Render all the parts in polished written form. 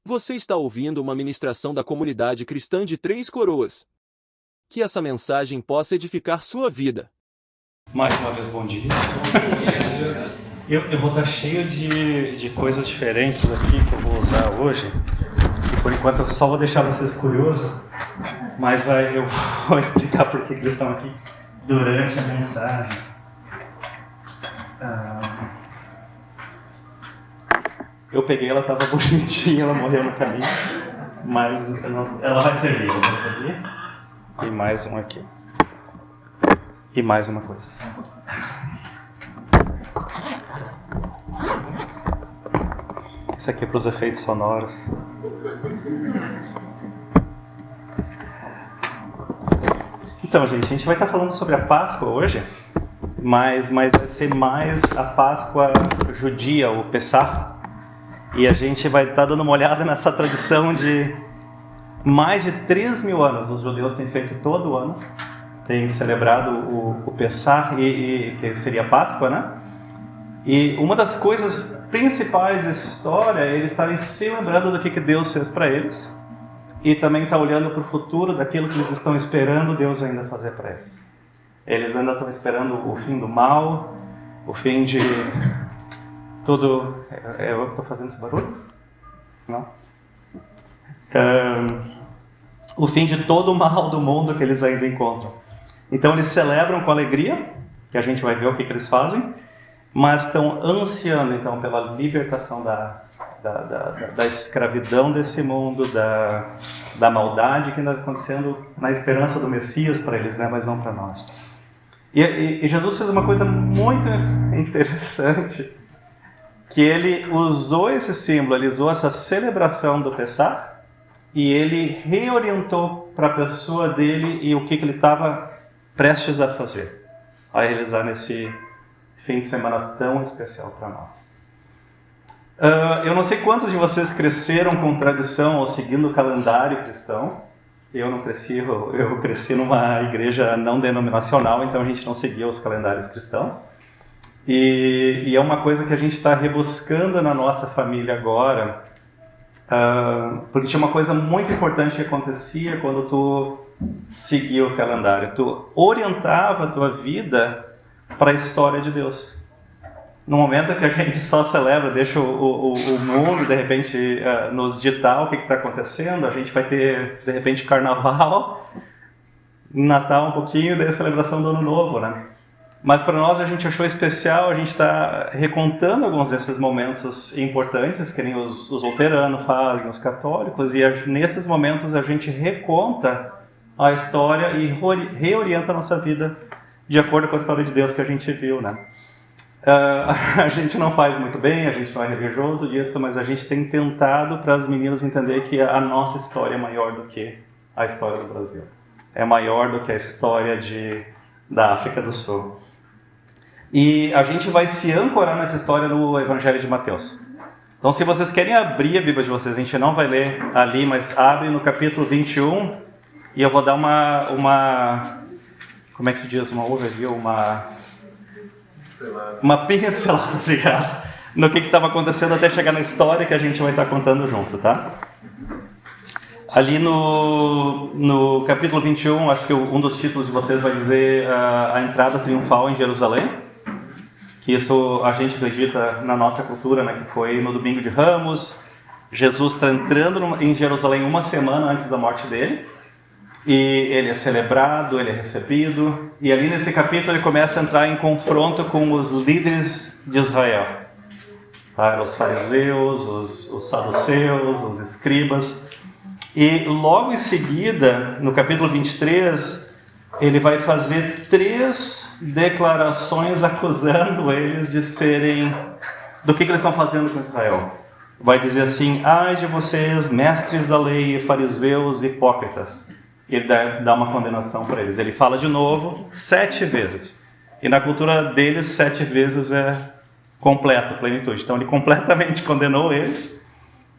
Você está ouvindo uma ministração da comunidade cristã de Três Coroas. Que essa mensagem possa edificar sua vida. Mais uma vez, bom dia. Eu vou estar cheio de coisas diferentes aqui que eu vou usar hoje. E por enquanto eu só vou deixar vocês curiosos, mas eu vou explicar por que eles estão aqui durante a mensagem. Eu peguei, ela estava bonitinha, ela morreu no caminho, mas ela vai servir, eu vou servir. E mais um aqui. E mais uma coisa assim. Isso aqui é para os efeitos sonoros. Então, gente, a gente vai estar falando sobre a Páscoa hoje, mas vai ser mais a Páscoa judia, o Pessah. E a gente vai estar dando uma olhada nessa tradição de mais de 3.000 anos. Os judeus têm feito todo ano, têm celebrado o Pessah, que seria a Páscoa, né? E uma das coisas principais da história é eles estarem se lembrando do que Deus fez para eles e também estar olhando para o futuro daquilo que eles estão esperando Deus ainda fazer para eles. Eles ainda estão esperando o fim do mal, o fim de tudo. É eu que estou fazendo esse barulho? Não? O fim de todo o mal do mundo que eles ainda encontram. Então eles celebram com alegria, que a gente vai ver o que eles fazem, mas estão ansiando então pela libertação da escravidão desse mundo, da maldade que ainda está acontecendo, na esperança do Messias para eles, né? Mas não para nós. E Jesus fez uma coisa muito interessante, que ele usou esse símbolo, ele usou essa celebração do Pessah, e ele reorientou para a pessoa dele e o que ele estava prestes a fazer, a realizar nesse fim de semana tão especial para nós. Eu não sei quantos de vocês cresceram com tradição ou seguindo o calendário cristão. Eu não cresci, eu cresci numa igreja não denominacional, então a gente não seguia os calendários cristãos. E é uma coisa que a gente está rebuscando na nossa família agora, porque tinha uma coisa muito importante que acontecia quando tu seguia o calendário. Tu orientava a tua vida para a história de Deus. No momento que a gente só celebra, deixa o mundo, de repente, nos ditar o que está acontecendo, a gente vai ter, de repente, carnaval, Natal um pouquinho, daí a celebração do Ano Novo, né? Mas para nós a gente achou especial, a gente está recontando alguns desses momentos importantes, que nem os luteranos fazem, os católicos, e nesses momentos a gente reconta a história e reorienta a nossa vida de acordo com a história de Deus que a gente viu, né? A gente não faz muito bem, a gente não é religioso disso, mas a gente tem tentado para as meninas entender que a nossa história é maior do que a história do Brasil. É maior do que a história da África do Sul. E a gente vai se ancorar nessa história no Evangelho de Mateus. Então, se vocês querem abrir a Bíblia de vocês, a gente não vai ler ali, mas abre no capítulo 21, e eu vou dar uma como é que se diz? Uma overview, uma pincelada, obrigado, no que estava acontecendo até chegar na história que a gente vai estar contando junto, tá? Ali no capítulo 21, acho que um dos títulos de vocês vai dizer a entrada triunfal em Jerusalém. Que isso a gente acredita na nossa cultura, né, que foi no domingo de Ramos. Jesus está entrando em Jerusalém uma semana antes da morte dele. E ele é celebrado, ele é recebido. E ali nesse capítulo ele começa a entrar em confronto com os líderes de Israel. Tá? Os fariseus, os saduceus, os escribas. E logo em seguida, no capítulo 23, ele vai fazer 3 declarações acusando eles de serem... do que eles estão fazendo com Israel. Vai dizer assim: ai de vocês, mestres da lei, fariseus hipócritas. E ele dá uma condenação para eles. Ele fala de novo 7 vezes. E na cultura deles, 7 vezes é completo, plenitude. Então ele completamente condenou eles.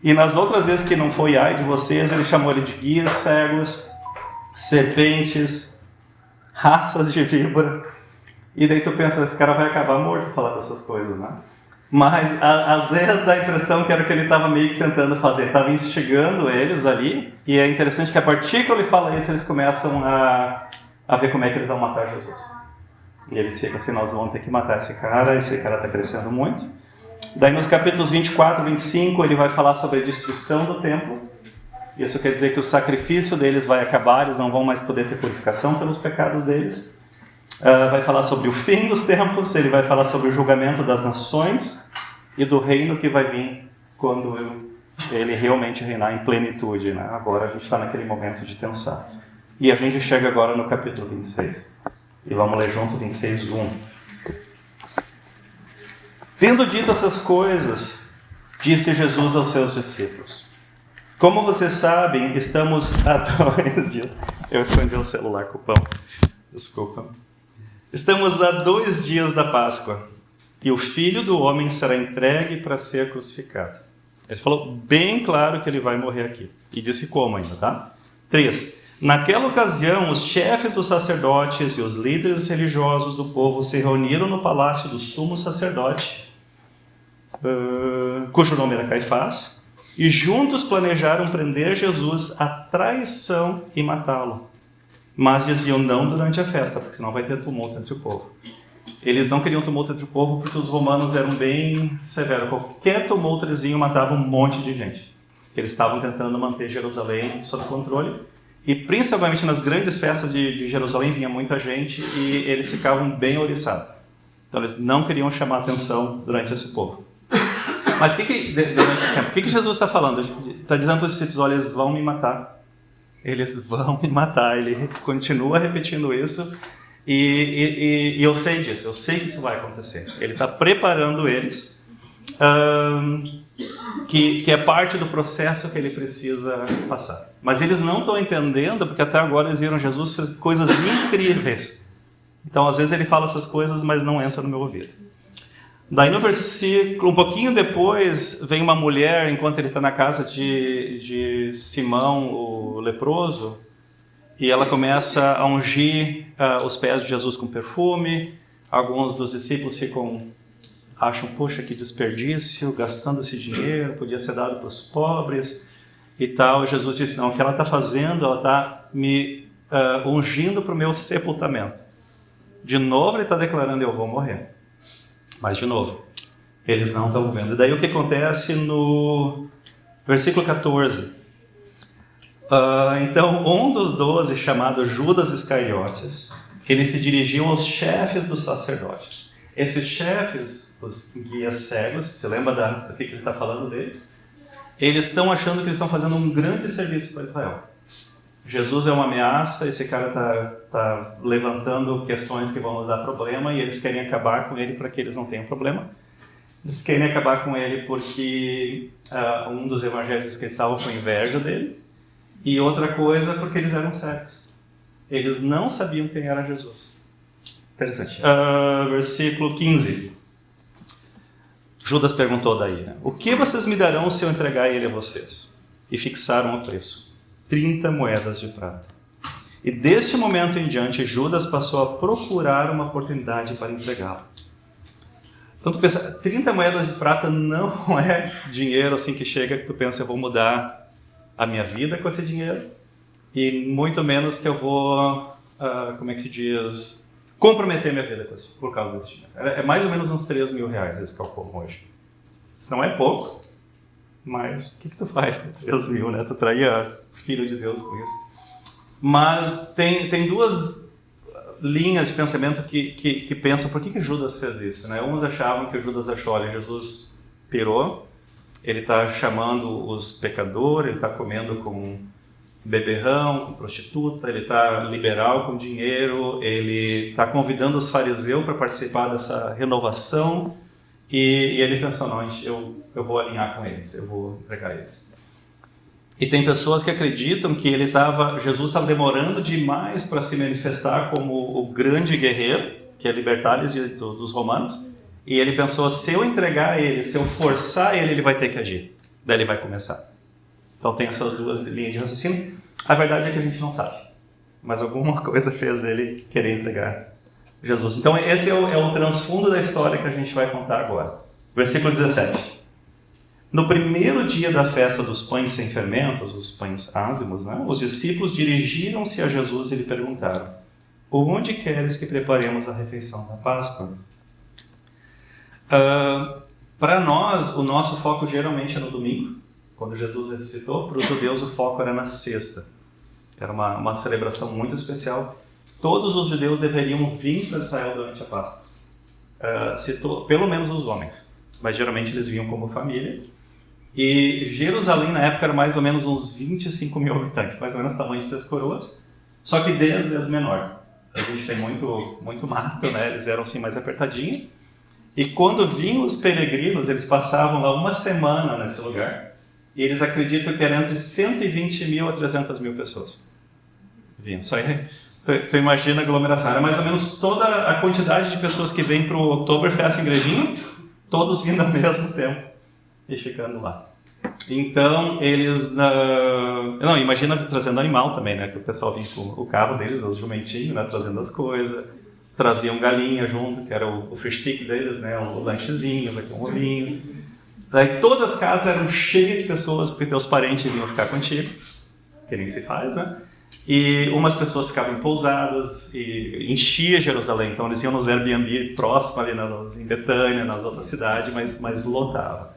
E nas outras vezes que não foi ai de vocês, ele chamou ele de guias cegos, serpentes, raças de víbora. E daí tu pensa, esse cara vai acabar morto por falar dessas coisas, né? Mas às vezes dá a impressão que era o que ele estava meio que tentando fazer. Estava instigando eles ali. E é interessante que a partir que ele fala isso, eles começam a ver como é que eles vão matar Jesus. E eles ficam assim, nós vamos ter que matar esse cara está crescendo muito. Daí nos capítulos 24 e 25 ele vai falar sobre a destruição do templo. Isso quer dizer que o sacrifício deles vai acabar, eles não vão mais poder ter purificação pelos pecados deles. Vai falar sobre o fim dos tempos, ele vai falar sobre o julgamento das nações e do reino que vai vir quando ele realmente reinar em plenitude. Né? Agora a gente está naquele momento de tensão. E a gente chega agora no capítulo 26. E vamos ler junto 26:1. Tendo dito essas coisas, disse Jesus aos seus discípulos: como vocês sabem, estamos há 2 dias... Eu escondi o celular com o pão. Desculpa. Estamos a 2 dias da Páscoa, e o Filho do Homem será entregue para ser crucificado. Ele falou bem claro que ele vai morrer aqui. E disse como ainda, tá? 3. Naquela ocasião, os chefes dos sacerdotes e os líderes religiosos do povo se reuniram no palácio do sumo sacerdote, cujo nome era Caifás, e juntos planejaram prender Jesus à traição e matá-lo. Mas diziam não durante a festa, porque senão vai ter tumulto entre o povo. Eles não queriam tumulto entre o povo porque os romanos eram bem severos. Qualquer tumulto eles vinham e matavam um monte de gente. Eles estavam tentando manter Jerusalém sob controle. E principalmente nas grandes festas de Jerusalém vinha muita gente e eles ficavam bem ouriçados. Então eles não queriam chamar atenção durante esse povo. Mas o que Jesus está falando? Está dizendo para os discípulos, olha, eles vão me matar. Eles vão me matar. Ele continua repetindo isso e eu sei disso, eu sei que isso vai acontecer. Ele está preparando eles, que é parte do processo que ele precisa passar. Mas eles não estão entendendo, porque até agora eles viram Jesus fazer coisas incríveis. Então às vezes ele fala essas coisas, mas não entra no meu ouvido. Daí no versículo, um pouquinho depois, vem uma mulher, enquanto ele está na casa de Simão, o leproso, e ela começa a ungir os pés de Jesus com perfume. Alguns dos discípulos acham, poxa, que desperdício, gastando esse dinheiro, podia ser dado para os pobres e tal. Jesus disse, não, o que ela está fazendo, ela está me ungindo para o meu sepultamento. De novo ele está declarando, eu vou morrer. Mas, de novo, eles não estão vendo. E daí o que acontece no versículo 14? Então, um dos 12, chamado Judas Iscariotes, ele se dirigiu aos chefes dos sacerdotes. Esses chefes, os guias cegos, você lembra do que ele está falando deles? Eles estão achando que eles estão fazendo um grande serviço para Israel. Jesus é uma ameaça, esse cara está levantando questões que vão nos dar problema e eles querem acabar com ele para que eles não tenham problema. Eles querem acabar com ele porque um dos evangelhos que estavam com inveja dele e outra coisa porque eles eram cegos. Eles não sabiam quem era Jesus. Interessante. Versículo 15. Judas perguntou daí, né? O que vocês me darão se eu entregar ele a vocês? E fixaram o preço. 30 moedas de prata. E deste momento em diante, Judas passou a procurar uma oportunidade para entregá-lo. Então tu pensa, 30 moedas de prata não é dinheiro assim que chega que tu pensa, eu vou mudar a minha vida com esse dinheiro, e muito menos que eu vou, como é que se diz, comprometer minha vida com isso, por causa desse dinheiro. É mais ou menos uns 3 mil reais eles calculam hoje. Isso não é pouco. Mas o que tu faz com 3 mil, né? Tu traía o Filho de Deus com isso. Mas tem 2 linhas de pensamento que pensam por que Judas fez isso, né? Uns achavam que Judas achou, olha, Jesus pirou, ele está chamando os pecadores, ele está comendo com beberrão, com prostituta, ele está liberal com dinheiro, ele está convidando os fariseus para participar dessa renovação. E ele pensou, não, eu vou alinhar com eles, eu vou entregar eles. E tem pessoas que acreditam que Jesus estava demorando demais para se manifestar como o grande guerreiro, que é libertar eles dos romanos. E ele pensou, se eu entregar ele, se eu forçar ele, ele vai ter que agir. Daí ele vai começar. Então tem essas 2 linhas de raciocínio. A verdade é que a gente não sabe. Mas alguma coisa fez ele querer entregar Jesus. Então esse é o transfundo da história que a gente vai contar agora. Versículo 17. No primeiro dia da festa dos pães sem fermentos, os pães ázimos, né, os discípulos dirigiram-se a Jesus e lhe perguntaram: onde queres que preparemos a refeição da Páscoa? Para nós, o nosso foco geralmente é no domingo, quando Jesus ressuscitou. Para os judeus, o foco era na sexta. Era uma celebração muito especial. Todos os judeus deveriam vir para Israel durante a Páscoa. Pelo menos os homens. Mas geralmente eles vinham como família. E Jerusalém, na época, era mais ou menos uns 25 mil habitantes, mais ou menos o tamanho de Três Coroas, só que 10 vezes menor. A gente tem muito mato, né? Eles eram assim mais apertadinhos. E quando vinham os peregrinos, eles passavam lá uma semana nesse lugar, e eles acreditam que eram entre 120 mil a 300 mil pessoas. Vinham. Só aí, tu imagina a aglomeração. Era mais ou menos toda a quantidade de pessoas que vêm para o Oktoberfest em Igrejinha, todos vindo ao mesmo tempo e ficando lá. Então, eles... Não, imagina trazendo animal também, né? Que o pessoal vinha com o carro deles, os jumentinhos, né? Trazendo as coisas. Traziam galinha junto, que era o fish stick deles, né? O lanchezinho, vai ter um ovinho. Daí todas as casas eram cheias de pessoas, porque teus parentes vinham ficar contigo, que nem se faz, né? E umas pessoas ficavam em pousadas, e enchia Jerusalém. Então, eles iam nos Airbnb próximo ali em Betânia, nas outras cidades, mas lotava.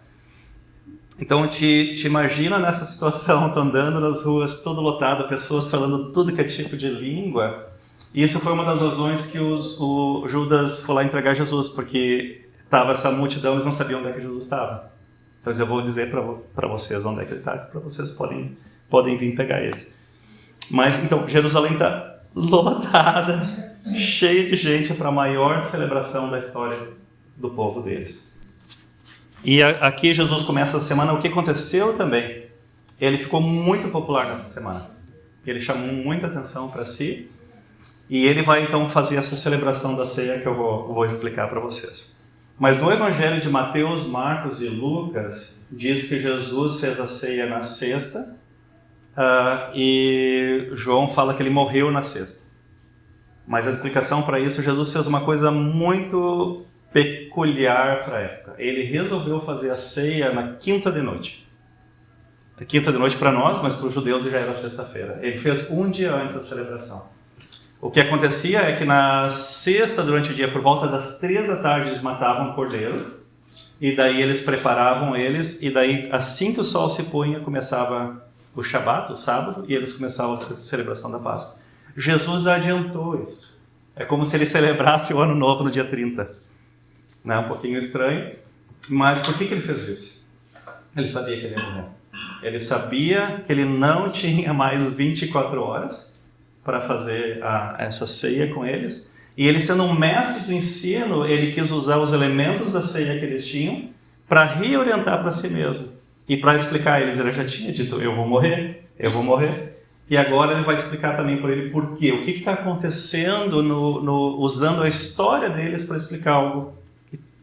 Então, te imagina nessa situação, tu andando nas ruas, todo lotado, pessoas falando tudo que é tipo de língua. E isso foi uma das razões que o Judas foi lá entregar Jesus, porque estava essa multidão, eles não sabiam onde é que Jesus estava. Então, eu vou dizer para vocês onde é que ele está, para vocês podem vir pegar ele. Mas, então, Jerusalém está lotada, cheia de gente para a maior celebração da história do povo deles. E aqui Jesus começa a semana. O que aconteceu também? Ele ficou muito popular nessa semana. Ele chamou muita atenção para si. E ele vai então fazer essa celebração da ceia que eu vou explicar para vocês. Mas no Evangelho de Mateus, Marcos e Lucas, diz que Jesus fez a ceia na sexta. E João fala que ele morreu na sexta. Mas a explicação para isso, Jesus fez uma coisa muito peculiar para a época. Ele resolveu fazer a ceia na quinta de noite. A quinta de noite para nós, mas para os judeus já era sexta-feira. Ele fez um dia antes da celebração. O que acontecia é que na sexta, durante o dia, por volta das 3 da tarde, eles matavam um cordeiro. E daí eles preparavam eles. E daí, assim que o sol se punha, começava o Shabat, o sábado, e eles começavam a celebração da Páscoa. Jesus adiantou isso. É como se ele celebrasse o Ano Novo no dia 30. Né? Um pouquinho estranho, mas por que ele fez isso? Ele sabia que ele ia morrer. Ele sabia que ele não tinha mais 24 horas para fazer essa ceia com eles. E ele, sendo um mestre do ensino, ele quis usar os elementos da ceia que eles tinham para reorientar para si mesmo. E para explicar a eles, ele já tinha dito, eu vou morrer. E agora ele vai explicar também para ele por quê. O que está acontecendo usando a história deles para explicar algo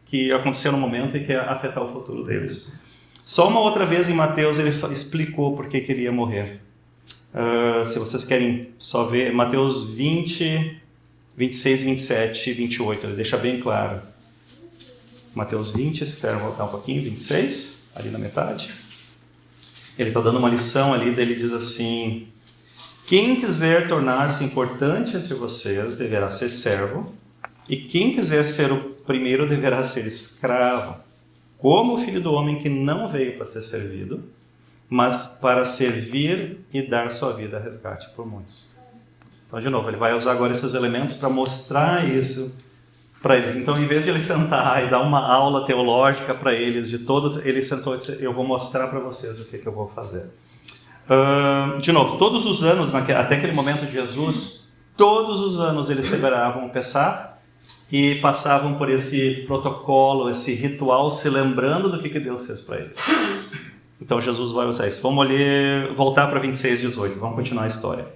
que aconteceu no momento e que ia afetar o futuro deles. Só uma outra vez em Mateus ele explicou por que ele ia morrer. Se vocês querem só ver, Mateus 20, 26, 27 e 28, ele deixa bem claro. Mateus 20, espero voltar um pouquinho, 26, ali na metade. Ele está dando uma lição ali, daí ele diz assim: quem quiser tornar-se importante entre vocês deverá ser servo, e quem quiser ser o primeiro deverá ser escravo, como o Filho do Homem, que não veio para ser servido, mas para servir e dar sua vida a resgate por muitos. Então, de novo, ele vai usar agora esses elementos para mostrar isso para eles. Então, em vez de ele sentar e dar uma aula teológica para eles, ele sentou e disse, eu vou mostrar para vocês o que eu vou fazer. De novo, todos os anos, até aquele momento de Jesus, todos os anos eles celebravam o Pessah, e passavam por esse protocolo, esse ritual, se lembrando do que Deus fez para eles. Então Jesus vai usar isso. Vamos voltar para 26, 18. Vamos continuar a história.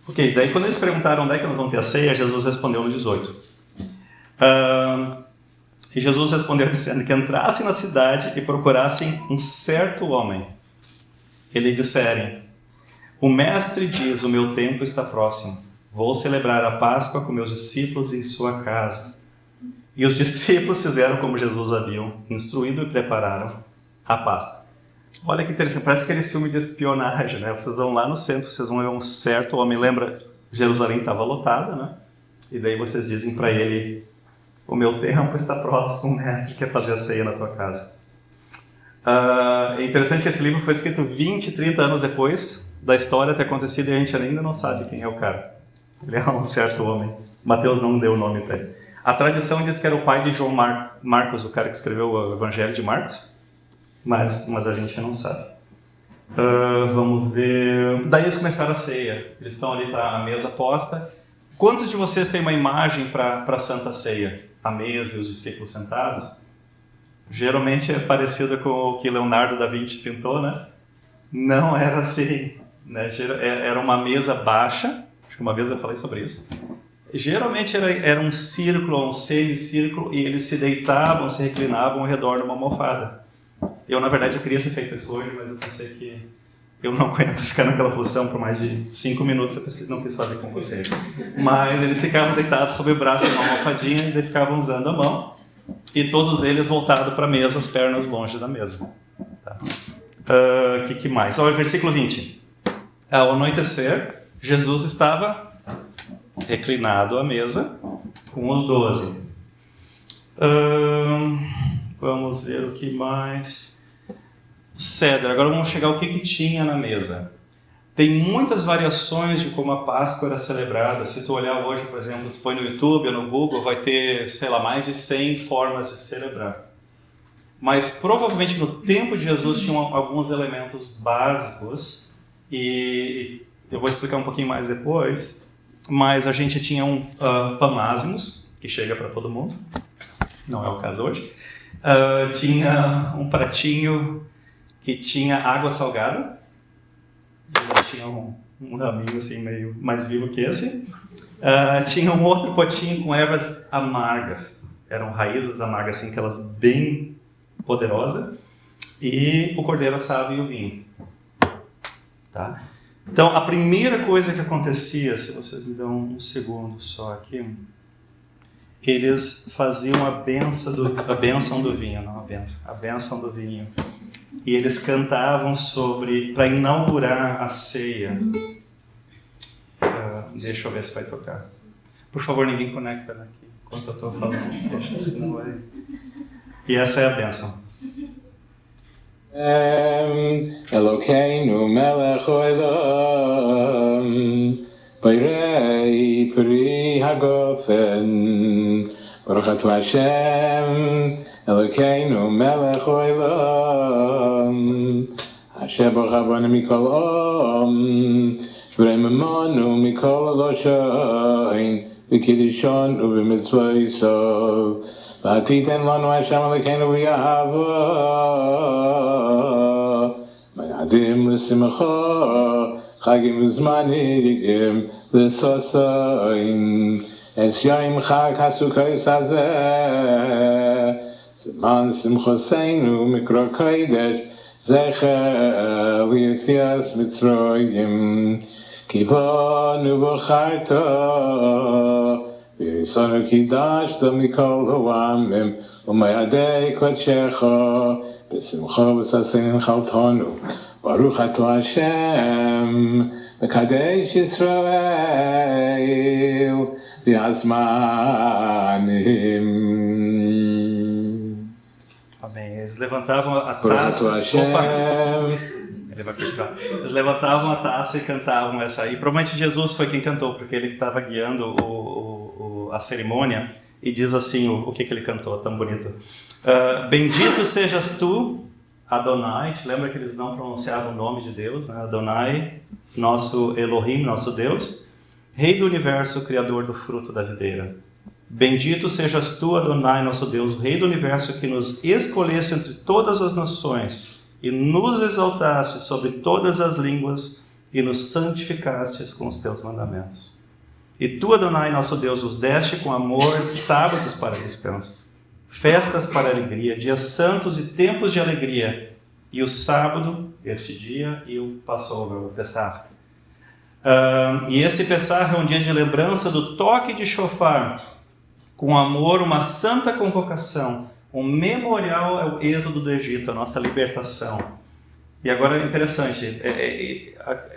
Ok, daí quando eles perguntaram onde é que nós vamos ter a ceia, Jesus respondeu no 18. E Jesus respondeu dizendo que entrassem na cidade e procurassem um certo homem. Ele disserem, o mestre diz, o meu tempo está próximo. Vou celebrar a Páscoa com meus discípulos em sua casa. E os discípulos fizeram como Jesus haviam instruído e prepararam a Páscoa. Olha que interessante, parece aquele filme de espionagem, né? Vocês vão lá no centro, vocês vão ver um certo homem, lembra, Jerusalém estava lotada, né? E daí vocês dizem para ele, o meu tempo está próximo, o mestre quer fazer a ceia na tua casa. É interessante que esse livro foi escrito 20, 30 anos depois da história ter acontecido e a gente ainda não sabe quem é o cara. Ele é um certo homem. Mateus não deu o nome para ele. A tradição diz que era o pai de João Marcos, o cara que escreveu o Evangelho de Marcos, mas a gente não sabe. Vamos ver... Daí eles começaram a ceia. Eles estão ali, tá a mesa posta. Quantos de vocês têm uma imagem para a Santa Ceia? A mesa e os discípulos sentados? Geralmente é parecida com o que Leonardo da Vinci pintou, né? Não era assim, né? Era uma mesa baixa. Acho que uma vez eu falei sobre isso. Geralmente era um círculo ou um semicírculo e eles se deitavam, se reclinavam ao redor de uma almofada. Eu, na verdade, eu queria ter feito isso hoje, mas eu pensei que eu não aguento ficar naquela posição por mais de 5 minutos, eu não quis fazer com vocês. Mas eles ficavam deitados sobre o braço de uma almofadinha e daí ficavam usando a mão e todos eles voltados para a mesa, as pernas longe da mesa. Tá. Que mais? Olha o versículo 20. Ao anoitecer, Jesus estava reclinado à mesa com os 12. Vamos ver o que mais. Cedro. Agora vamos chegar ao que tinha na mesa. Tem muitas variações de como a Páscoa era celebrada. Se tu olhar hoje, por exemplo, tu põe no YouTube ou no Google, vai ter, sei lá, mais de 100 formas de celebrar. Mas provavelmente no tempo de Jesus tinham alguns elementos básicos e eu vou explicar um pouquinho mais depois. Mas a gente tinha um pamázimos, que chega para todo mundo. Não é o caso hoje. Tinha um pratinho que tinha água salgada. Tinha um raminho assim meio mais vivo que esse. Tinha um outro potinho com ervas amargas. Eram raízes amargas, assim, aquelas bem poderosas. E o cordeiro assado e o vinho. Tá? Então, a primeira coisa que acontecia, se vocês me dão um segundo só aqui, eles faziam a bênção do vinho, não a bênção do vinho. E eles cantavam para inaugurar a ceia. Deixa eu ver se vai tocar. Por favor, ninguém conecta aqui enquanto eu estou falando. Deixa, senão vai. E essa é a bênção. Elokeinu melech olam, Bairei pri hagofen, Baruch atah Hashem, Elokeinu melech olam, Asher baruch abanu mikol om, Shbrei mamonu mikol aloshain, V'kiddishon u'v'mitzvayso, V'atiten lanu Hashem Elokeinu v'yahava, Mayadim l'simcha, Chagim v'zmanim l'sosain, Es yom chag hasukos hazeh, Zman simchoseinu mikra kodesh, Zecher v'yetzias Mitzrayim, Kivanu v'charta, V'yisonu kidashta mikol ha'amim, U'mayadei kodshecha, B'simcha v'sasein chaltonu, Baruch atah Hashem, Mekadesh Yisrael, V'azmanim. Amém. Eles levantavam a taça. Ele vai continuar. Eles levantavam a taça e cantavam essa aí. Provavelmente Jesus foi quem cantou, porque ele estava guiando a cerimônia. E diz assim o que ele cantou, tão bonito. Bendito sejas tu, Adonai. Te lembra que eles não pronunciavam o nome de Deus, né? Adonai, nosso Elohim, nosso Deus, Rei do universo, Criador do fruto da videira. Bendito sejas tu, Adonai, nosso Deus, Rei do universo, que nos escolheste entre todas as nações e nos exaltaste sobre todas as línguas e nos santificastes com os teus mandamentos. E tu, Adonai, nosso Deus, os deste com amor sábados para descanso, festas para alegria, dias santos e tempos de alegria, e o sábado, este dia, e o Passover, o Pessah. E esse Pessah é um dia de lembrança do toque de shofar, com amor, uma santa convocação, um memorial ao êxodo do Egito, a nossa libertação. E agora é interessante,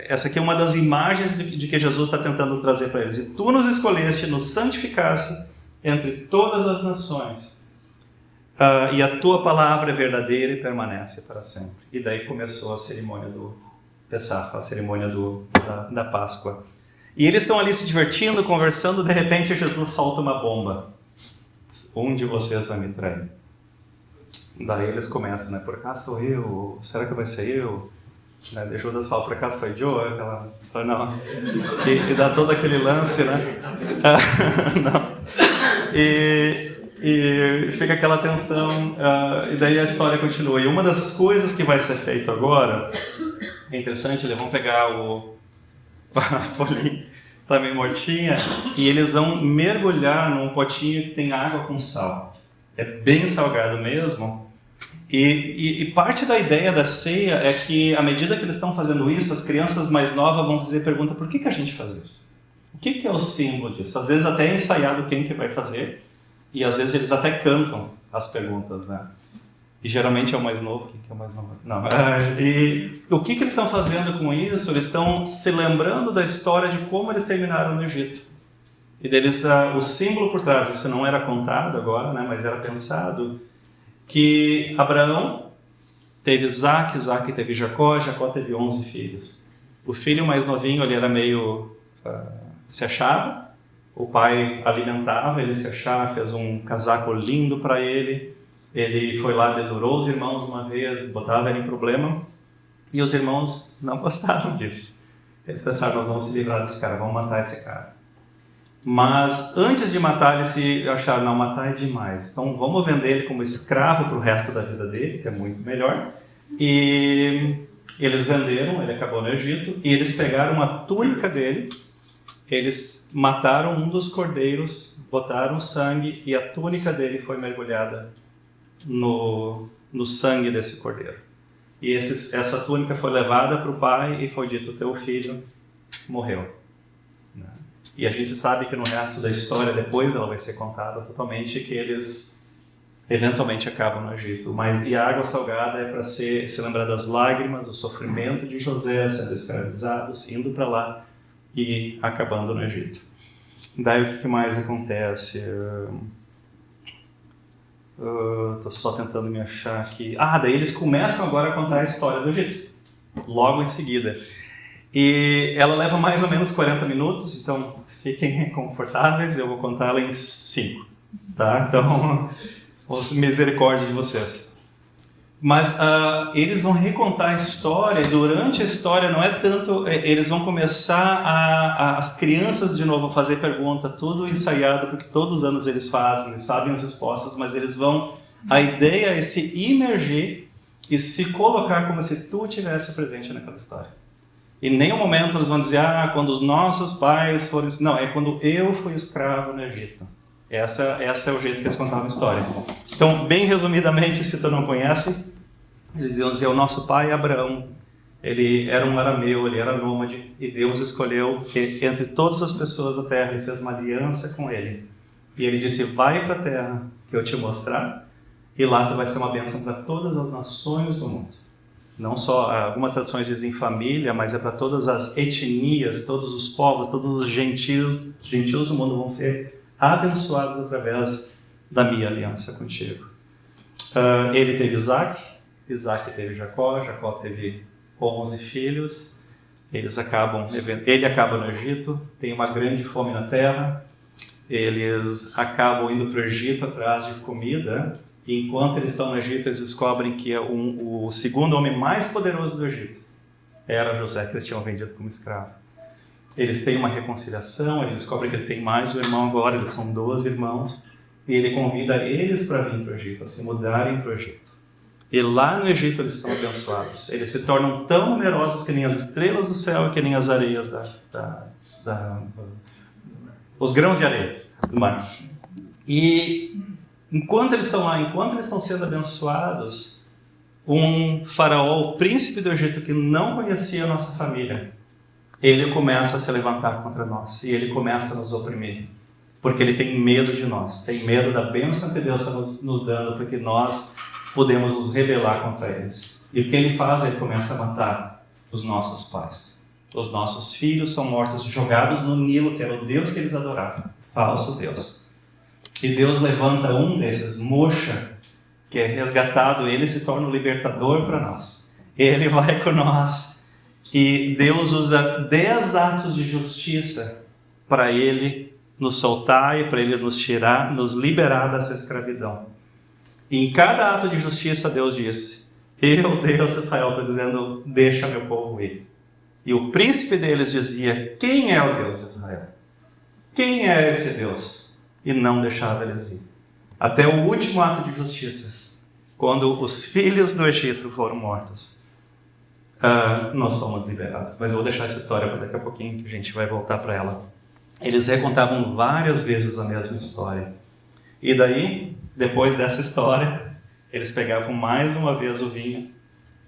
essa aqui é uma das imagens de que Jesus está tentando trazer para eles. E tu nos escolheste, nos santificaste entre todas as nações, e a tua palavra é verdadeira e permanece para sempre. E daí começou a cerimônia do Pessah, a cerimônia da Páscoa. E eles estão ali se divertindo, conversando, de repente Jesus solta uma bomba. Um de vocês vai me trair. Daí eles começam, né? Por acaso sou eu? Será que vai ser eu? Né? Judas fala, por acaso sou eu? Aquela história, não. E dá todo aquele lance, né? Não. E fica aquela tensão, e daí a história continua. E uma das coisas que vai ser feito agora, é interessante, eles vão pegar a folhinha, tá meio mortinha, e eles vão mergulhar num potinho que tem água com sal. É bem salgado mesmo. E parte da ideia da ceia é que, à medida que eles estão fazendo isso, as crianças mais novas vão fazer pergunta: por que a gente faz isso? O que é o símbolo disso? Às vezes até é ensaiado quem que vai fazer, e às vezes eles até cantam as perguntas, né? E geralmente é o mais novo. Quem que é o mais novo? Não. E o que eles estão fazendo com isso? Eles estão se lembrando da história de como eles terminaram no Egito. E deles, o símbolo por trás, isso não era contado agora, né, mas era pensado, que Abraão teve Isaac, Isaac teve Jacó, Jacó teve 11 filhos. O filho mais novinho, ele era meio... se achava, o pai alimentava, ele se achava, fez um casaco lindo para ele, ele foi lá, dedurou os irmãos uma vez, botava ele em problema, e os irmãos não gostaram disso. Eles pensaram: nós vamos se livrar desse cara, vamos matar esse cara. Mas antes de matar, eles se acharam: não, matar é demais, então vamos vender ele como escravo para o resto da vida dele, que é muito melhor. E eles venderam, ele acabou no Egito, e eles pegaram a túnica dele, eles mataram um dos cordeiros, botaram sangue, e a túnica dele foi mergulhada no sangue desse cordeiro. E essa túnica foi levada para o pai e foi dito: teu filho morreu. E a gente sabe que no resto da história, depois ela vai ser contada totalmente, que eles eventualmente acabam no Egito. Mas e a água salgada é para se lembrar das lágrimas, do sofrimento de José sendo escravizados, indo para lá e acabando no Egito. Daí o que mais acontece? Estou só tentando me achar aqui. Daí eles começam agora a contar a história do Egito, logo em seguida. E ela leva mais ou menos 40 minutos, então fiquem confortáveis, eu vou contá-la em 5, tá? Então, misericórdia de vocês. Mas eles vão recontar a história, e durante a história não é tanto... Eles vão começar as crianças de novo a fazer pergunta, tudo ensaiado, porque todos os anos eles fazem, eles sabem as respostas, mas eles vão... A ideia é se imergir e se colocar como se tu estivesse presente naquela história. Em nenhum momento eles vão dizer: quando os nossos pais foram... Não, é quando eu fui escravo no Egito. Essa é o jeito que eles contavam a história. Então, bem resumidamente, se tu não conhece, eles iam dizer: o nosso pai Abraão, ele era um arameu, ele era nômade, e Deus escolheu que entre todas as pessoas da terra, ele fez uma aliança com ele. E ele disse: vai para a terra que eu te mostrar, e lá tu vai ser uma bênção para todas as nações do mundo. Não só, algumas traduções dizem família, mas é para todas as etnias, todos os povos, todos os gentios do mundo vão ser abençoados através da minha aliança contigo. Ele teve Isaac, Isaac teve Jacó, Jacó teve 11 filhos, ele acaba no Egito, tem uma grande fome na terra, eles acabam indo para o Egito atrás de comida. E enquanto eles estão no Egito, eles descobrem que o segundo homem mais poderoso do Egito era José, que eles tinham vendido como escravo. Eles têm uma reconciliação, eles descobrem que ele tem mais um irmão agora, eles são 12 irmãos, e ele convida eles para vir para o Egito, a se mudarem para o Egito. E lá no Egito eles são abençoados. Eles se tornam tão numerosos que nem as estrelas do céu e que nem as areias os grãos de areia do mar. E enquanto eles estão lá, enquanto eles estão sendo abençoados, um faraó, o príncipe do Egito, que não conhecia a nossa família, ele começa a se levantar contra nós e ele começa a nos oprimir, porque ele tem medo de nós, tem medo da bênção que Deus está nos dando, porque nós podemos nos rebelar contra eles. E o que ele faz? Ele começa a matar os nossos pais. Os nossos filhos são mortos, jogados no Nilo, que era o Deus que eles adoravam, o falso Deus. E Deus levanta um desses, Moxa, que é resgatado, ele se torna o libertador para nós. Ele vai com nós e Deus usa 10 atos de justiça para ele nos soltar e para ele nos tirar, nos liberar dessa escravidão. E em cada ato de justiça Deus disse: eu, Deus, Israel, estou dizendo, deixa meu povo ir. E o príncipe deles dizia: quem é o Deus de Israel? Quem é esse Deus? E não deixava eles ir. Até o último ato de justiça, quando os filhos do Egito foram mortos, nós somos liberados. Mas eu vou deixar essa história para daqui a pouquinho, que a gente vai voltar para ela. Eles recontavam várias vezes a mesma história. E daí, depois dessa história, eles pegavam mais uma vez o vinho,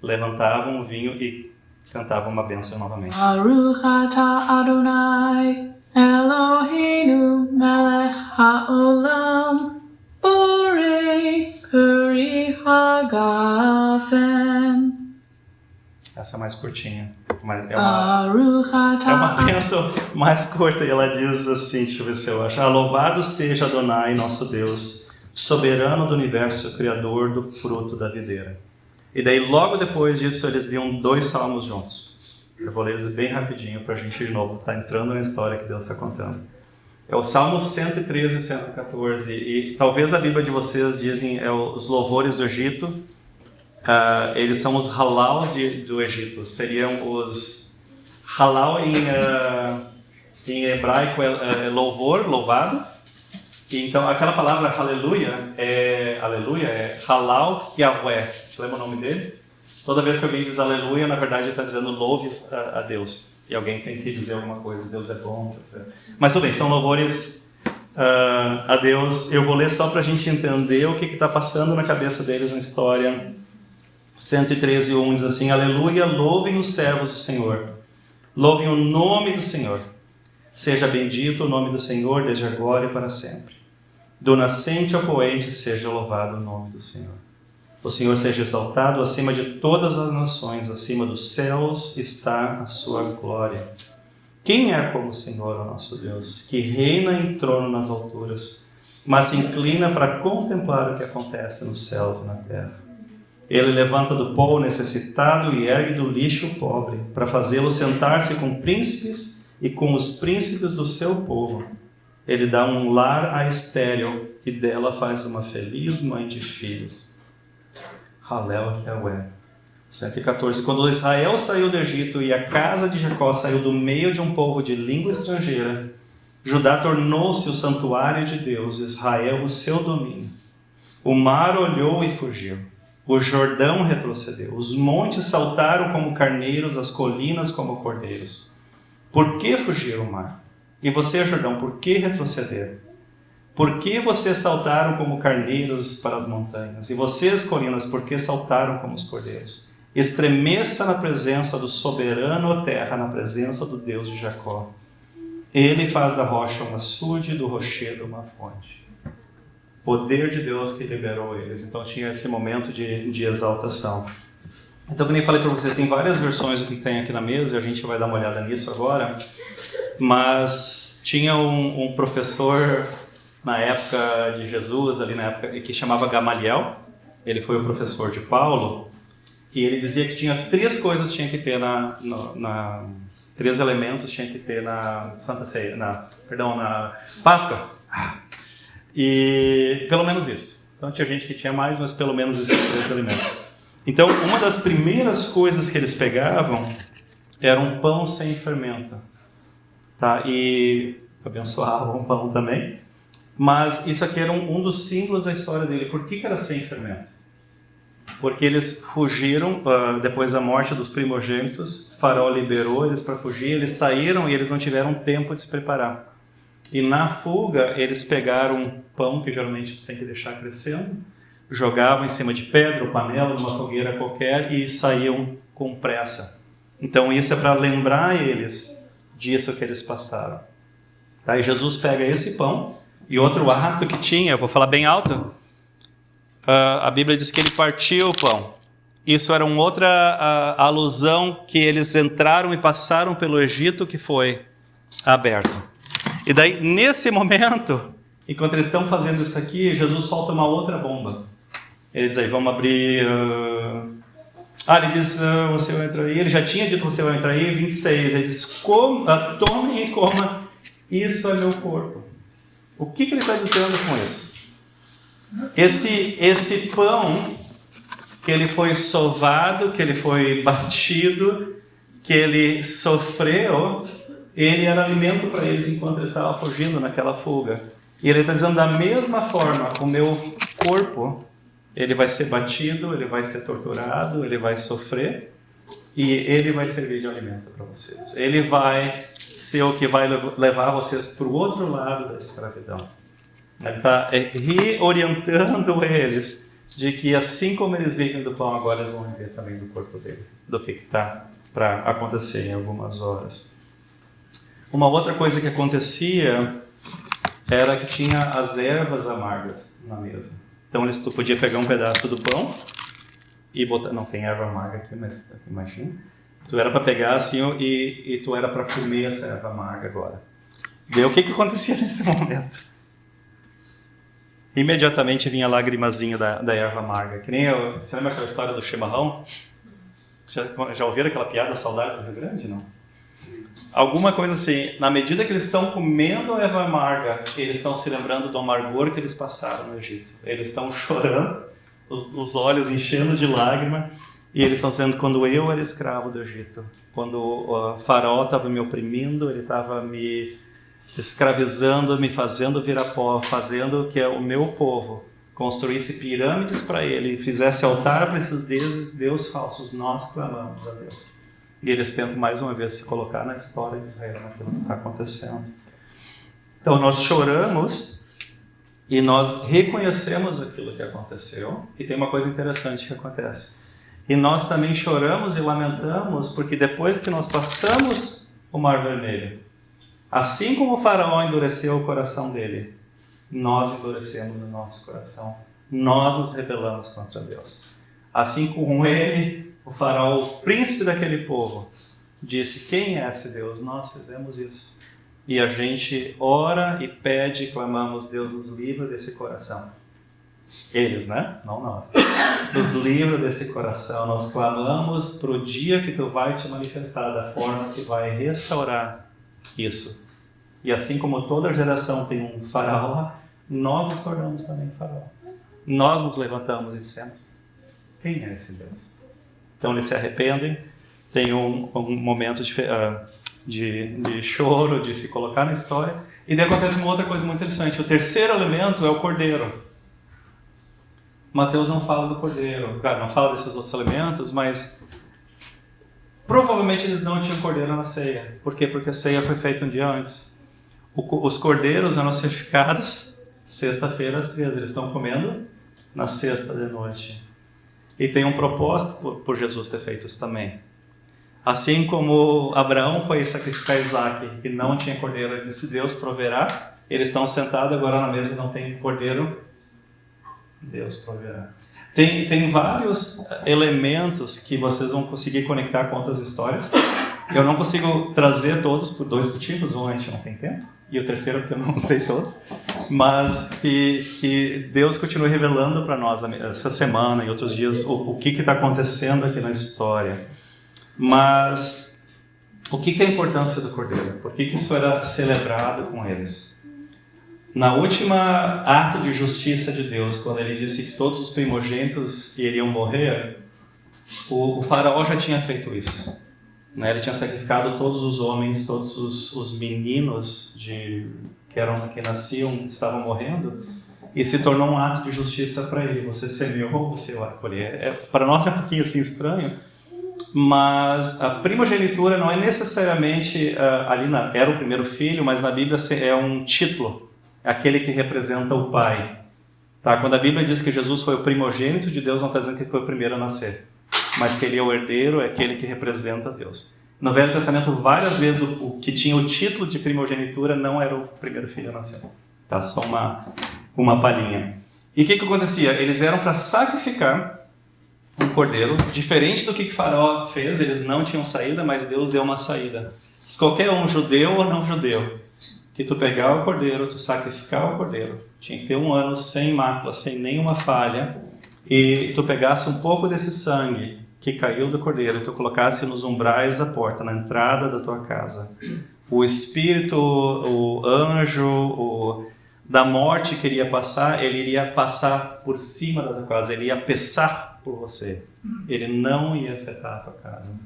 levantavam o vinho e cantavam uma bênção novamente. Baruch atah Adonai Eloheinu melech haolam borei peri hagafen. Essa é mais curtinha. É uma bênção mais curta e ela diz assim, deixa eu ver se eu acho. Louvado seja Adonai, nosso Deus, soberano do universo, criador do fruto da videira. E daí logo depois disso eles liam 2 salmos juntos. Eu vou ler eles bem rapidinho para a gente de novo estar entrando na história que Deus está contando. É o Salmo 113 e 114. E talvez a Bíblia de vocês dizem os louvores do Egito. Eles são os halaus do Egito. Seriam os halal em hebraico é louvor, louvado. E então aquela palavra aleluia é halal Yahweh. Você lembra o nome dele? Toda vez que alguém diz aleluia, na verdade está dizendo louve a Deus. E alguém tem que dizer alguma coisa, Deus é bom. Mas tudo bem, são louvores a Deus. Eu vou ler só para a gente entender o que está passando na cabeça deles na história. 113:1 diz assim: aleluia, louvem os servos do Senhor, louvem o nome do Senhor, seja bendito o nome do Senhor desde agora e para sempre. Do nascente ao poente seja louvado o nome do Senhor. O Senhor seja exaltado acima de todas as nações, acima dos céus está a sua glória. Quem é como o Senhor, o nosso Deus, que reina em trono nas alturas, mas se inclina para contemplar o que acontece nos céus e na terra? Ele levanta do pó o necessitado e ergue do lixo o pobre, para fazê-lo sentar-se com príncipes e com os príncipes do seu povo. Ele dá um lar à estéril e dela faz uma feliz mãe de filhos. Halel Yahweh. 114. Quando Israel saiu do Egito e a casa de Jacó saiu do meio de um povo de língua estrangeira, Judá tornou-se o santuário de Deus, Israel o seu domínio. O mar olhou e fugiu. O Jordão retrocedeu. Os montes saltaram como carneiros, as colinas como cordeiros. Por que fugir o mar? E você, Jordão, por que retroceder? Por que vocês saltaram como carneiros para as montanhas? E vocês, colinas, por que saltaram como os cordeiros? Estremeça na presença do soberano, ó terra, na presença do Deus de Jacó. Ele faz da rocha um açude, do rochedo uma fonte. Poder de Deus que liberou eles. Então tinha esse momento de exaltação. Então, como eu falei para vocês, tem várias versões do que tem aqui na mesa, e a gente vai dar uma olhada nisso agora. Mas tinha um professor na época de Jesus, ali na época, que chamava Gamaliel. Ele foi o professor de Paulo, e ele dizia que tinha 3 coisas que tinha que ter 3 elementos tinha que ter na Santa Ceia, na Páscoa. E pelo menos isso. Então tinha gente que tinha mais, mas pelo menos esses 3 elementos. Então, uma das primeiras coisas que eles pegavam era um pão sem fermento, tá? E abençoavam o pão também. Mas isso aqui era um dos símbolos da história dele. Por que era sem fermento? Porque eles fugiram depois da morte dos primogênitos. Faraó liberou eles para fugir. Eles saíram e eles não tiveram tempo de se preparar. E na fuga, eles pegaram um pão, que geralmente tem que deixar crescendo, jogavam em cima de pedra ou panela, numa fogueira qualquer, e saíam com pressa. Então isso é para lembrar eles disso que eles passaram. Tá? E Jesus pega esse pão, e outro ato que tinha, eu vou falar bem alto, a Bíblia diz que ele partiu o pão. Isso era uma outra alusão que eles entraram e passaram pelo Egito, que foi aberto. E daí, nesse momento, enquanto eles estão fazendo isso aqui, Jesus solta uma outra bomba. Ele diz aí, vamos abrir... ele diz, você vai entrar aí. Ele já tinha dito, você vai entrar aí, 26. Ele diz, tomem e coma, isso é meu corpo. O que ele está dizendo com isso? Esse pão, que ele foi sovado, que ele foi batido, que ele sofreu, ele era alimento para eles enquanto eles estavam fugindo naquela fuga. E ele está dizendo, da mesma forma, o meu corpo, ele vai ser batido, ele vai ser torturado, ele vai sofrer, e ele vai servir de alimento para vocês. Ele vai ser o que vai levar vocês para o outro lado da escravidão. Ele está reorientando eles de que assim como eles vivem do pão, agora eles vão viver também do corpo dele, do que está para acontecer em algumas horas. Uma outra coisa que acontecia era que tinha as ervas amargas na mesa. Então tu podia pegar um pedaço do pão e botar... Não tem erva amarga aqui, mas imagina. Tu era para pegar assim e tu era para comer essa erva amarga agora. Daí o que acontecia nesse momento? Imediatamente vinha a lagrimazinha da erva amarga. Que nem você lembra aquela história do chimarrão? Já ouviram aquela piada, Saudades do Rio Grande? Não? Alguma coisa assim, na medida que eles estão comendo a erva amarga, eles estão se lembrando do amargor que eles passaram no Egito. Eles estão chorando, os olhos enchendo de lágrima, e eles estão dizendo, quando eu era escravo do Egito, quando o faraó estava me oprimindo, ele estava me escravizando, me fazendo virar pó, fazendo que o meu povo construísse pirâmides para ele, fizesse altar para esses deuses falsos, nós clamamos a Deus. E eles tentam mais uma vez se colocar na história de Israel, naquilo que está acontecendo. Então nós choramos e nós reconhecemos aquilo que aconteceu. E tem uma coisa interessante que acontece. E nós também choramos e lamentamos porque depois que nós passamos o Mar Vermelho, assim como o faraó endureceu o coração dele, nós endurecemos o nosso coração. Nós nos rebelamos contra Deus. Assim como ele... O faraó, o príncipe daquele povo, disse, quem é esse Deus? Nós fizemos isso. E a gente ora e pede e clamamos, Deus nos livra desse coração. Eles, né? Não nós. Nos livra desse coração. Nós clamamos para o dia que tu vai te manifestar, da forma que vai restaurar isso. E assim como toda geração tem um faraó, nós nos tornamos também faraó. Nós nos levantamos e dissemos, quem é esse Deus? Então eles se arrependem, tem um momento de choro, de se colocar na história. E daí acontece uma outra coisa muito interessante. O terceiro elemento é o cordeiro. Mateus não fala do cordeiro. Claro, não fala desses outros elementos, mas provavelmente eles não tinham cordeiro na ceia. Por quê? Porque a ceia foi feita um dia antes. Os cordeiros eram sacrificados sexta-feira às 13. Eles estão comendo na sexta de noite. E tem um propósito por Jesus ter feito isso também. Assim como Abraão foi sacrificar Isaac e não tinha cordeiro, ele disse, Deus proverá. Eles estão sentados agora na mesa e não tem cordeiro. Deus proverá. Tem vários elementos que vocês vão conseguir conectar com outras histórias. Eu não consigo trazer todos por dois motivos. Um, a gente não tem tempo. E o terceiro, porque eu não sei todos. Mas que Deus continue revelando para nós essa semana e outros dias o que está acontecendo aqui na história. Mas o que é a importância do cordeiro? Por que isso era celebrado com eles? Na última ato de justiça de Deus, quando ele disse que todos os primogênitos iriam morrer, o faraó já tinha feito isso. Ele tinha sacrificado todos os homens, todos os meninos que nasciam, estavam morrendo, e se tornou um ato de justiça para ele. Você semeou, você vai colher. Para nós é um pouquinho assim estranho, mas a primogenitura não é necessariamente era o primeiro filho, mas na Bíblia é um título, aquele que representa o pai. Tá? Quando a Bíblia diz que Jesus foi o primogênito de Deus, não está dizendo que ele foi o primeiro a nascer, mas que ele é o herdeiro, é aquele que representa Deus. No Velho Testamento, várias vezes o que tinha o título de primogenitura não era o primeiro filho a nascer. Tá? Só uma palhinha. E o que acontecia? Eles eram para sacrificar um cordeiro, diferente do que Faraó fez. Eles não tinham saída, mas Deus deu uma saída. Se qualquer um, judeu ou não judeu, que tu pegar o cordeiro, tu sacrificar o cordeiro, tinha que ter 1 ano sem mácula, sem nenhuma falha, e tu pegasse um pouco desse sangue que caiu do cordeiro e tu colocasse nos umbrais da porta, na entrada da tua casa. O espírito, o anjo da morte que iria passar, ele iria passar por cima da tua casa, ele ia passar por você. Ele não ia afetar a tua casa.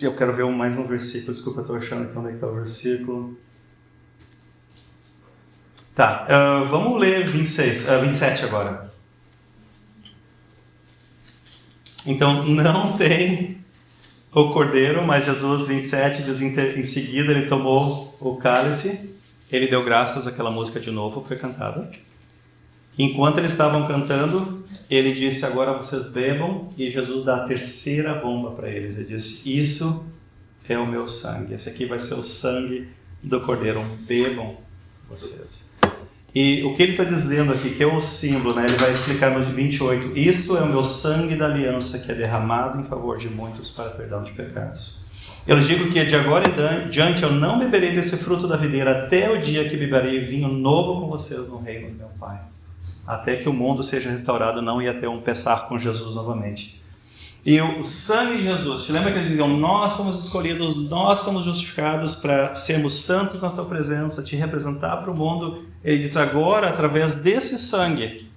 Eu quero ver mais um versículo. Desculpa, eu estou achando aqui onde é que está o versículo. Tá, vamos ler 27 agora. Então, não tem o cordeiro, mas Jesus, 27, diz em seguida ele tomou o cálice, ele deu graças àquela música de novo, foi cantada. Enquanto eles estavam cantando, ele disse, agora vocês bebam, e Jesus dá a terceira bomba para eles. Ele disse, isso é o meu sangue, esse aqui vai ser o sangue do cordeiro, bebam vocês. E o que ele está dizendo aqui, que é o símbolo, né? Ele vai explicar no 28, isso é o meu sangue da aliança que é derramado em favor de muitos para perdão de pecados. Eu digo que de agora em diante eu não beberei desse fruto da videira até o dia que beberei vinho novo com vocês no reino do meu Pai. Até que o mundo seja restaurado, não ia ter um Pessach com Jesus novamente. E o sangue de Jesus, te lembra que eles diziam, nós somos escolhidos, nós somos justificados para sermos santos na tua presença, te representar para o mundo. Ele diz, agora, através desse sangue,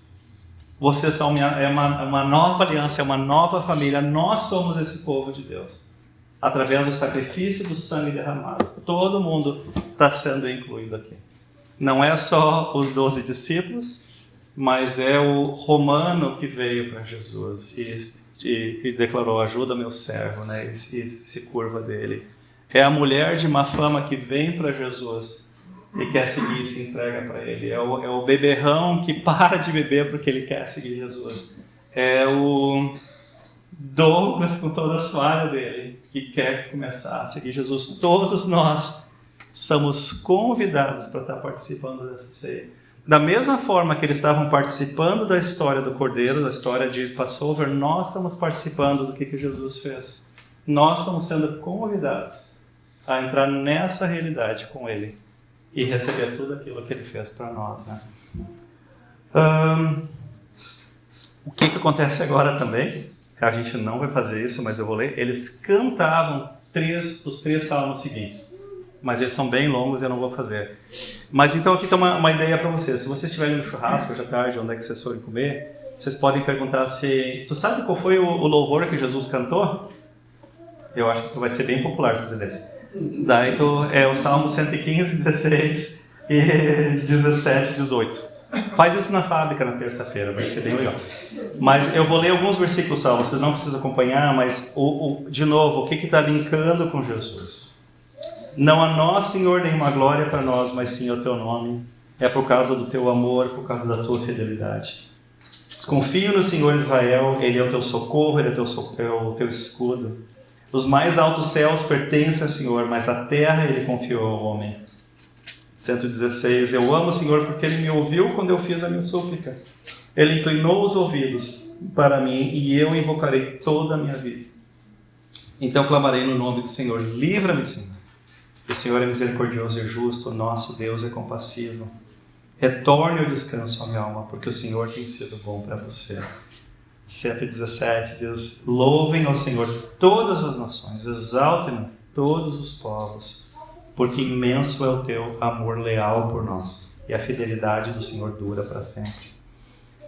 vocês são uma nova aliança, é uma nova família, nós somos esse povo de Deus. Através do sacrifício do sangue derramado. Todo mundo está sendo incluído aqui. Não é só os 12 discípulos, mas é o romano que veio para Jesus e declarou, ajuda meu servo, né? E se curva dele. É a mulher de má fama que vem para Jesus e quer seguir e se entrega para ele. É o beberrão que para de beber porque ele quer seguir Jesus. É o Douglas com toda a falha dele que quer começar a seguir Jesus. Todos nós somos convidados para estar participando dessa ceia. Da mesma forma que eles estavam participando da história do Cordeiro, da história de Passover, nós estamos participando do que Jesus fez. Nós estamos sendo convidados a entrar nessa realidade com Ele e receber tudo aquilo que Ele fez para nós. Né? O que acontece agora também, a gente não vai fazer isso, mas eu vou ler, eles cantavam os 3 salmos seguintes. Mas eles são bem longos e eu não vou fazer. Mas então aqui tem uma ideia para vocês. Se vocês estiverem no churrasco hoje à tarde, onde é que vocês forem comer, vocês podem perguntar se... Tu sabe qual foi o louvor que Jesus cantou? Eu acho que vai ser bem popular se dizer isso. Daí é o Salmo 115, 16 e 17, 18. Faz isso na fábrica na terça-feira, vai ser bem legal. Mas eu vou ler alguns versículos só, vocês não precisam acompanhar, mas de novo, o que está linkando com Jesus? Não a nós, Senhor, nenhuma glória para nós, mas sim o Teu nome. É por causa do Teu amor, por causa da Tua fidelidade. Confio no Senhor Israel, Ele é o Teu socorro, Ele é o Teu escudo. Os mais altos céus pertencem ao Senhor, mas a terra Ele confiou ao homem. 116. Eu amo o Senhor porque Ele me ouviu quando eu fiz a minha súplica. Ele inclinou os ouvidos para mim e eu invocarei toda a minha vida. Então clamarei no nome do Senhor. Livra-me, Senhor. O Senhor é misericordioso e justo, o nosso Deus é compassivo. Retorne o descanso à minha alma, porque o Senhor tem sido bom para você. 117 diz, louvem ao Senhor todas as nações, exaltem todos os povos, porque imenso é o teu amor leal por nós, e a fidelidade do Senhor dura para sempre.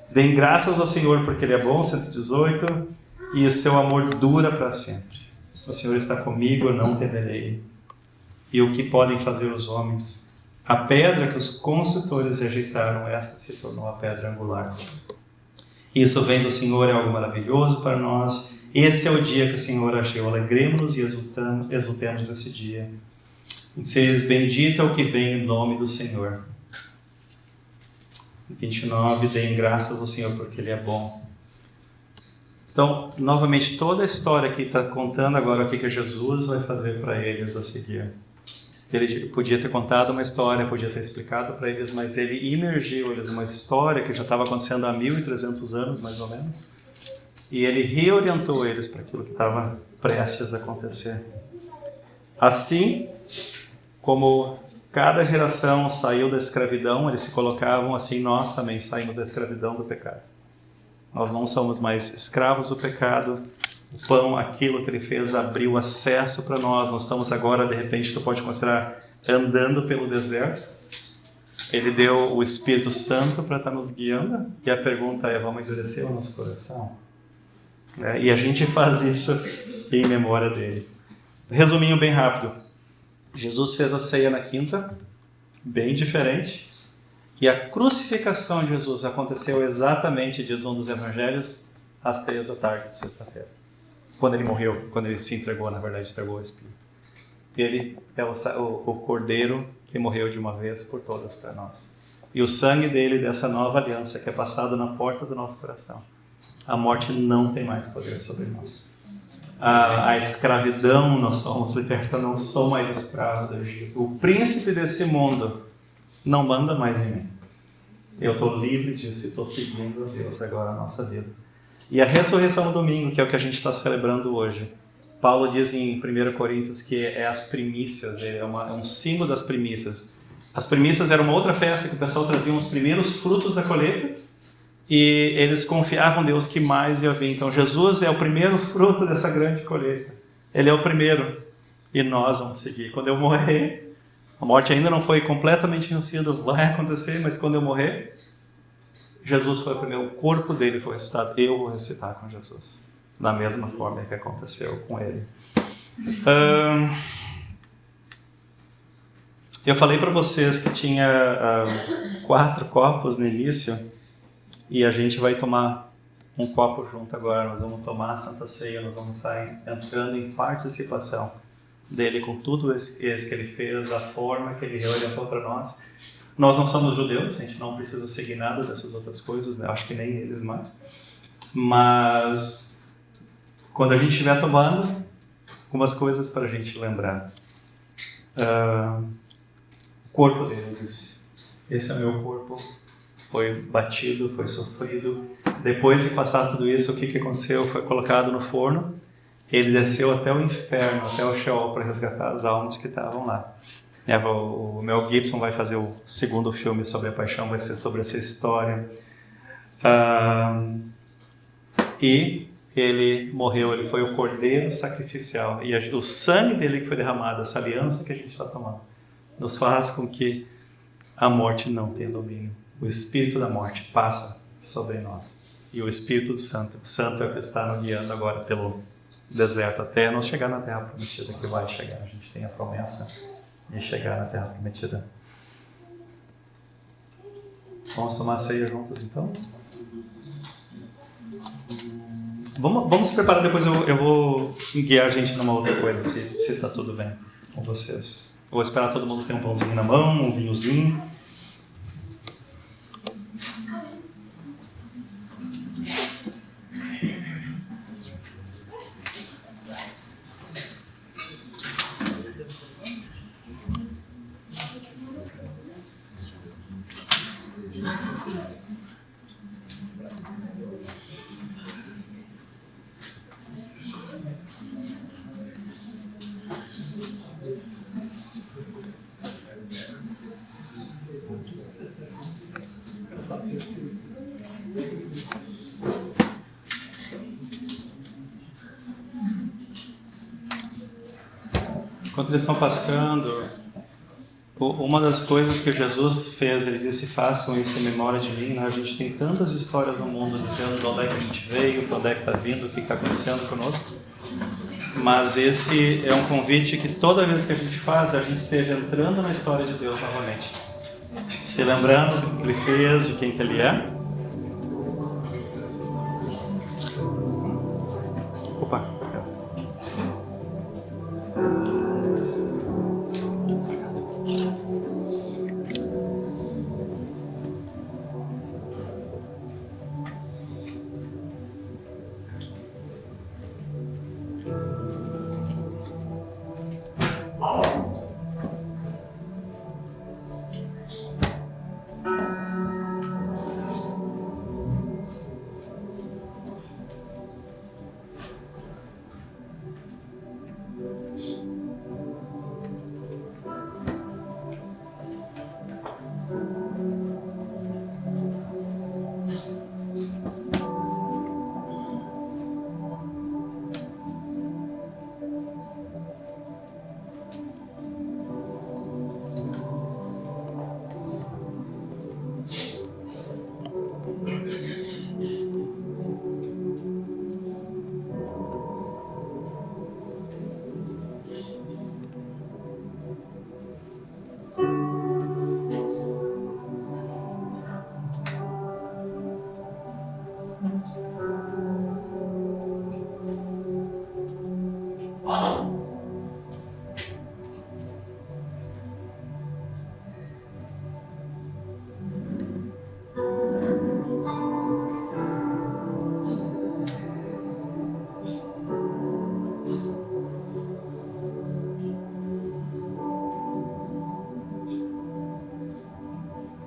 Deem graças ao Senhor, porque Ele é bom, 118, e o seu amor dura para sempre. O Senhor está comigo, eu não temerei. E o que podem fazer os homens? A pedra que os construtores rejeitaram, essa se tornou a pedra angular. Isso vem do Senhor, é algo maravilhoso para nós. Esse é o dia que o Senhor agiu. Alegremos-nos e exultemos esse dia. Seis, bendito é o que vem em nome do Senhor. 29, deem graças ao Senhor porque Ele é bom. Então, novamente, toda a história que está contando agora o que Jesus vai fazer para eles a seguir. Ele podia ter contado uma história, podia ter explicado para eles, mas ele imergiu eles numa história que já estava acontecendo há 1.300 anos, mais ou menos, e ele reorientou eles para aquilo que estava prestes a acontecer. Assim como cada geração saiu da escravidão, eles se colocavam assim, nós também saímos da escravidão do pecado. Nós não somos mais escravos do pecado. O pão, aquilo que ele fez, abriu acesso para nós. Nós estamos agora, de repente, tu pode considerar andando pelo deserto. Ele deu o Espírito Santo para estar nos guiando. E a pergunta é, vamos endurecer o nosso coração? E a gente faz isso em memória dele. Resuminho bem rápido. Jesus fez a ceia na quinta, bem diferente. E a crucificação de Jesus aconteceu exatamente, diz um dos evangelhos, às 3 da tarde de sexta-feira. Quando ele morreu, quando ele se entregou, na verdade, entregou o Espírito. Ele é o Cordeiro que morreu de uma vez por todas para nós. E o sangue dele, dessa nova aliança, que é passado na porta do nosso coração. A morte não tem mais poder sobre nós. A escravidão, nós somos libertos, não sou mais escravo do Egito. O príncipe desse mundo não manda mais em mim. Eu estou livre disso e estou seguindo a Deus agora na nossa vida. E a ressurreição no domingo, que é o que a gente está celebrando hoje. Paulo diz em 1 Coríntios que é as primícias, é um símbolo das primícias. As primícias era uma outra festa que o pessoal trazia os primeiros frutos da colheita e eles confiavam em Deus que mais ia vir. Então Jesus é o primeiro fruto dessa grande colheita. Ele é o primeiro e nós vamos seguir. Quando eu morrer, a morte ainda não foi completamente vencida, vai acontecer, mas quando eu morrer, Jesus foi o primeiro, o corpo dele foi ressuscitado. Eu vou ressuscitar com Jesus, da mesma forma que aconteceu com ele. Eu falei para vocês que tinha 4 copos no início e a gente vai tomar um copo junto agora. Nós vamos tomar a Santa Ceia, nós vamos estar entrando em participação dele com tudo isso que ele fez, a forma que ele reorientou para nós. Nós não somos judeus, a gente não precisa seguir nada dessas outras coisas, né? Acho que nem eles mais. Mas quando a gente estiver tomando, algumas coisas para a gente lembrar. O corpo dele, eu disse, esse é o meu corpo, foi batido, foi sofrido. Depois de passar tudo isso, o que aconteceu? Foi colocado no forno, ele desceu até o inferno, até o Sheol, para resgatar as almas que estavam lá. O Mel Gibson vai fazer o segundo filme sobre a paixão, vai ser sobre essa história. E ele morreu, ele foi o cordeiro sacrificial. E o sangue dele que foi derramado, essa aliança que a gente está tomando, nos faz com que a morte não tenha domínio. O espírito da morte passa sobre nós. E o Espírito Santo é o que está nos guiando agora pelo deserto até nós chegar na Terra Prometida, que vai chegar. A gente tem a promessa de chegar na Terra Prometida. Vamos tomar a ceia juntos então? Vamos se preparar, depois eu vou guiar a gente numa outra coisa, se está tudo bem com vocês. Eu vou esperar todo mundo ter um pãozinho na mão, um vinhozinho. Enquanto eles estão passando, uma das coisas que Jesus fez, ele disse, façam isso em memória de mim, né? A gente tem tantas histórias no mundo dizendo de onde é que a gente veio, para onde é que está vindo, o que está acontecendo conosco. Mas esse é um convite que toda vez que a gente faz, a gente esteja entrando na história de Deus novamente. Se lembrando do que ele fez, de quem que ele é. Opa!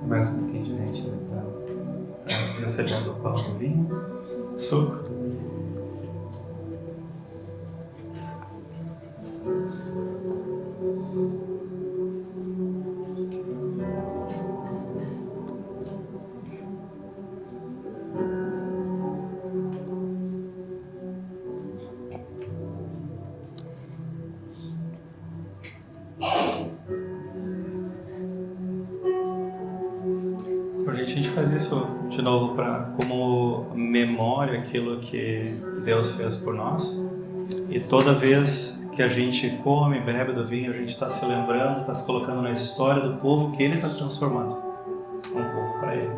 Mais um pouquinho de leite, né? Tá recebendo o pão do vinho, suco. A gente faz isso de novo como memória, aquilo que Deus fez por nós. E toda vez que a gente come e bebe do vinho, a gente está se lembrando, está se colocando na história do povo que Ele está transformando. Um povo para Ele.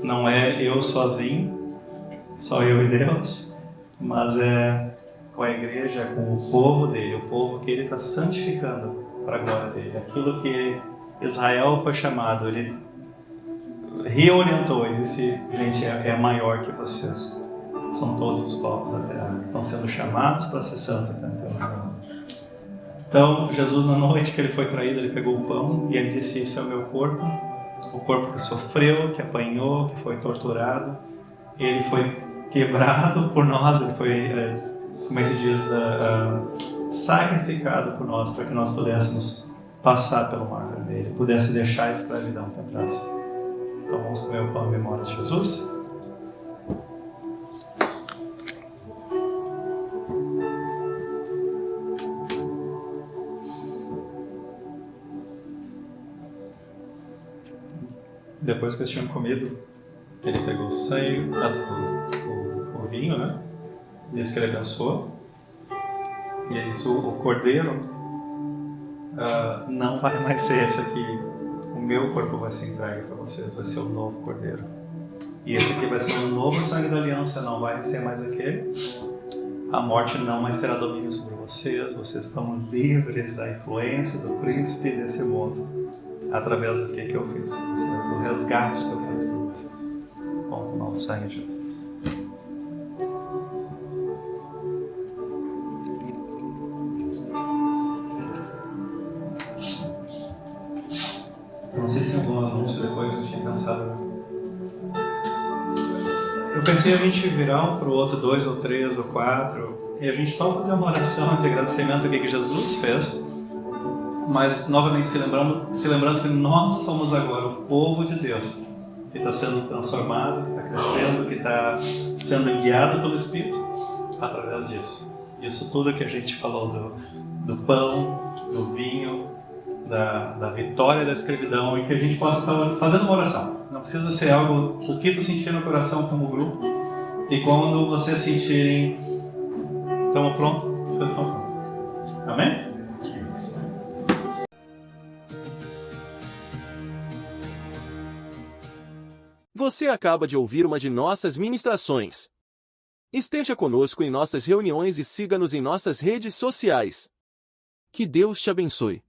Não é eu sozinho, só eu e Deus, mas é com a igreja, com o povo dele, o povo que Ele está santificando para a glória dele. Aquilo que Israel foi chamado, Ele reorientou e disse: gente, é maior que vocês. São todos os povos da terra. Estão sendo chamados para ser santos. Então, Jesus, na noite que Ele foi traído, Ele pegou o pão e Ele disse: esse é o meu corpo. O corpo que sofreu, que apanhou, que foi torturado. Ele foi quebrado por nós. Ele foi, como é que se diz, sacrificado por nós, para que nós pudéssemos passar pelo Mar Vermelho, pudesse deixar a escravidão para trás. Então vamos comer o pão em memória de Jesus. Depois que eles tinham comido, Ele pegou o sangue, o vinho, né? Disse que Ele abençoou. E ele disse: o cordeiro não vai mais ser esse aqui. O meu corpo vai ser entregue para vocês, vai ser o novo cordeiro. E esse aqui vai ser o novo sangue da aliança, não vai ser mais aquele. A morte não mais terá domínio sobre vocês. Vocês estão livres da influência do príncipe desse mundo, através do que eu fiz por vocês, do resgate que eu fiz por vocês. Vamos tomar o sangue de Jesus. Não sei se algum anúncio depois eu tinha pensado. Eu pensei a gente virar um para o outro, 2 ou 3 ou 4, e a gente só fazer uma oração de agradecimento ao que Jesus fez, mas novamente se lembrando que nós somos agora o povo de Deus, que está sendo transformado, que está crescendo, que está sendo guiado pelo Espírito através disso. Isso tudo que a gente falou do pão, do vinho, da vitória da escravidão, e que a gente possa estar fazendo uma oração. Não precisa ser algo, o que tu sentir no coração como grupo, e quando vocês sentirem, estamos prontos, vocês estão prontos. Amém? Você acaba de ouvir uma de nossas ministrações. Esteja conosco em nossas reuniões e siga-nos em nossas redes sociais. Que Deus te abençoe.